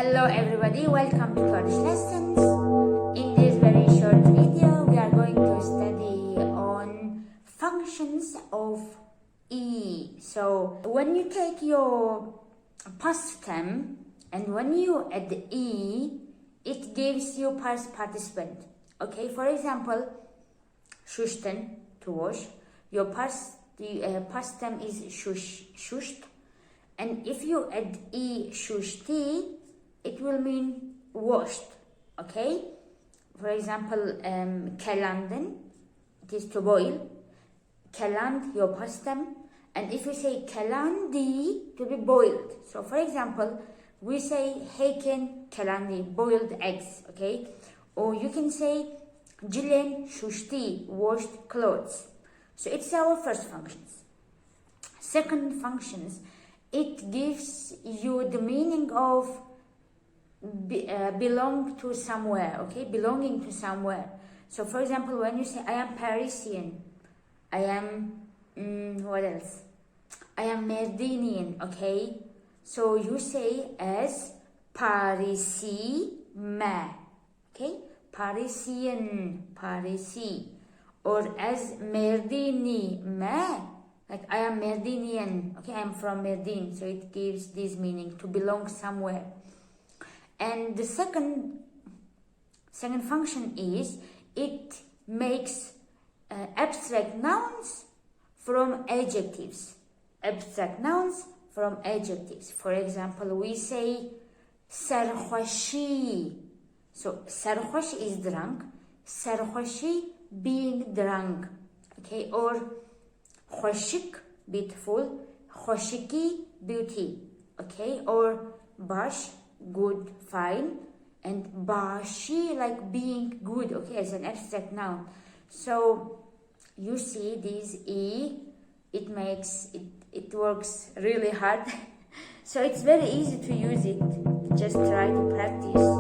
Hello everybody, welcome to Kurdish Lessons. In this very short video, we are going to study on functions of E. So when you take your past stem and when you add E, it gives you past participant. Okay, for example, shushtın, to wash. Your past stem is shusht. And if you add E shushti, it will mean washed, okay? For example, kelandın, it is to boil. Keland, your past stem. And if you say kelandi, to be boiled. So for example, we say heyken kelandi, boiled eggs, okay? Or you can say jilen shushti, washed clothes. So it's our first functions. Second functions, it gives you the meaning of belong to somewhere, okay? Belonging to somewhere. So for example, when you say I am Parisian, I am, what else? I am Merdinian, okay? So you say as Parisi me, okay? Parisian, Parisi. Or as Merdini me, like I am Merdinian, okay? I am from Merdin. So it gives this meaning, to belong somewhere. And the second function is it makes abstract nouns from adjectives. Abstract nouns from adjectives. For example, we say sarhoshi. So sarhosh is drunk. Sarhoshi being drunk. Okay, or khoshik, beautiful. Khoshiki, beauty. Okay, or bash, good, fine, and bashi, like being good, okay, as an abstract noun. So you see this E, it works really hard. So it's very easy to use it. Just try to practice.